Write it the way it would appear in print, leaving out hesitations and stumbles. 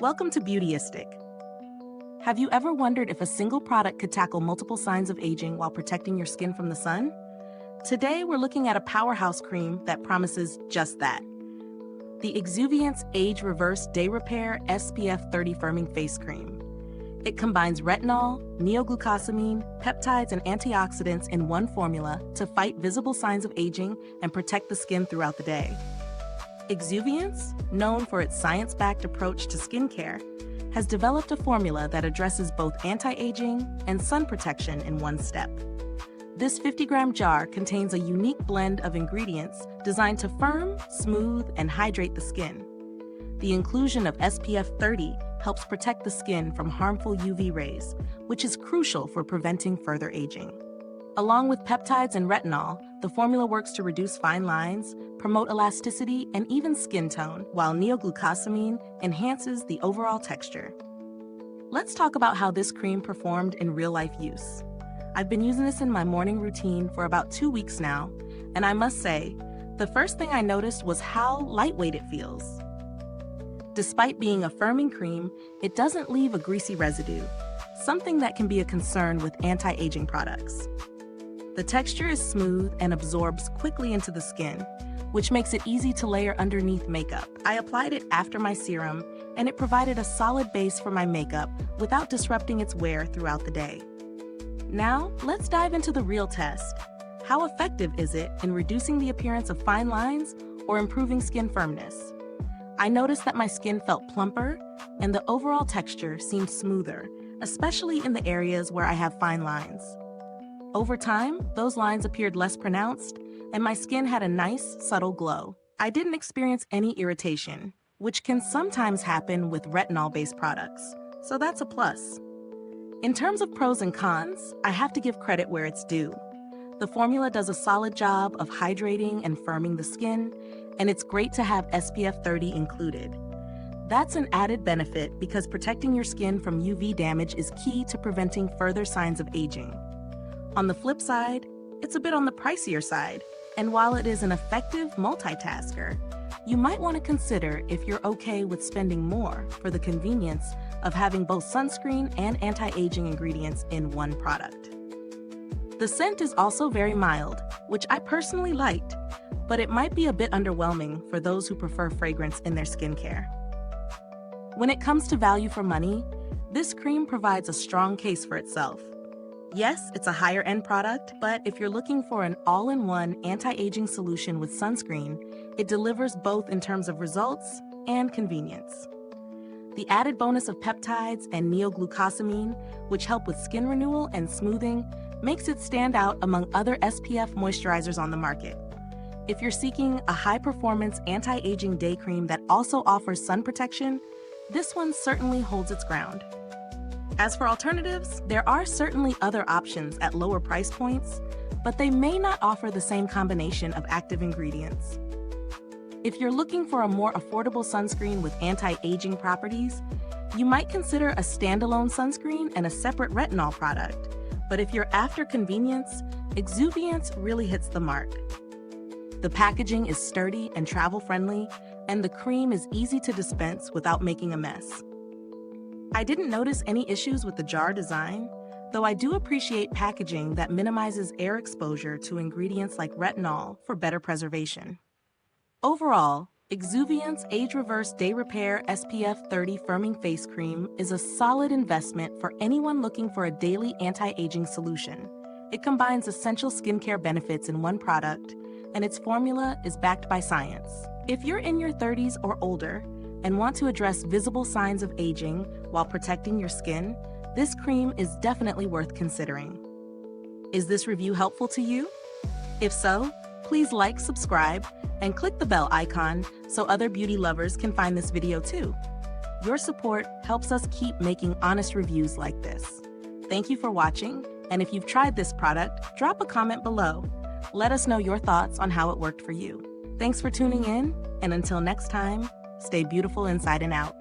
Welcome to Beautyistic. Have you ever wondered if a single product could tackle multiple signs of aging while protecting your skin from the sun? Today, we're looking at a powerhouse cream that promises just that. The Exuviance Age Reverse Day Repair SPF 30 Firming Face Cream. It combines retinol, neoglucosamine, peptides, and antioxidants in one formula to fight visible signs of aging and protect the skin throughout the day. Exuviance, known for its science-backed approach to skincare, has developed a formula that addresses both anti-aging and sun protection in one step. This 50-gram jar contains a unique blend of ingredients designed to firm, smooth, and hydrate the skin. The inclusion of SPF 30 helps protect the skin from harmful UV rays, which is crucial for preventing further aging. Along with peptides and retinol, the formula works to reduce fine lines, promote elasticity, and even skin tone, while neoglucosamine enhances the overall texture. Let's talk about how this cream performed in real-life use. I've been using this in my morning routine for about 2 weeks now, and I must say, the first thing I noticed was how lightweight it feels. Despite being a firming cream, it doesn't leave a greasy residue, something that can be a concern with anti-aging products. The texture is smooth and absorbs quickly into the skin, which makes it easy to layer underneath makeup. I applied it after my serum, and it provided a solid base for my makeup without disrupting its wear throughout the day. Now, let's dive into the real test. How effective is it in reducing the appearance of fine lines or improving skin firmness? I noticed that my skin felt plumper, and the overall texture seemed smoother, especially in the areas where I have fine lines. Over time, those lines appeared less pronounced, and my skin had a nice, subtle glow. I didn't experience any irritation, which can sometimes happen with retinol-based products, so that's a plus. In terms of pros and cons, I have to give credit where it's due. The formula does a solid job of hydrating and firming the skin, and it's great to have SPF 30 included. That's an added benefit because protecting your skin from UV damage is key to preventing further signs of aging. On the flip side, it's a bit on the pricier side, and while it is an effective multitasker, you might want to consider if you're okay with spending more for the convenience of having both sunscreen and anti-aging ingredients in one product. The scent is also very mild, which I personally liked, but it might be a bit underwhelming for those who prefer fragrance in their skincare. When it comes to value for money, this cream provides a strong case for itself. Yes, it's a higher-end product, but if you're looking for an all-in-one anti-aging solution with sunscreen, it delivers both in terms of results and convenience. The added bonus of peptides and neoglucosamine, which help with skin renewal and smoothing, makes it stand out among other SPF moisturizers on the market. If you're seeking a high-performance anti-aging day cream that also offers sun protection, this one certainly holds its ground. As for alternatives, there are certainly other options at lower price points, but they may not offer the same combination of active ingredients. If you're looking for a more affordable sunscreen with anti-aging properties, you might consider a standalone sunscreen and a separate retinol product. But if you're after convenience, Exuviance really hits the mark. The packaging is sturdy and travel-friendly, and the cream is easy to dispense without making a mess. I didn't notice any issues with the jar design, though I do appreciate packaging that minimizes air exposure to ingredients like retinol for better preservation. Overall, Exuviance Age Reverse Day Repair SPF 30 Firming Face Cream is a solid investment for anyone looking for a daily anti-aging solution. It combines essential skincare benefits in one product, and its formula is backed by science. If you're in your 30s or older and want to address visible signs of aging while protecting your skin, this cream is definitely worth considering. Is this review helpful to you? If so, please like, subscribe, and click the bell icon so other beauty lovers can find this video too. Your support helps us keep making honest reviews like this. Thank you for watching, and if you've tried this product, drop a comment below. Let us know your thoughts on how it worked for you. Thanks for tuning in, and until next time, stay beautiful inside and out.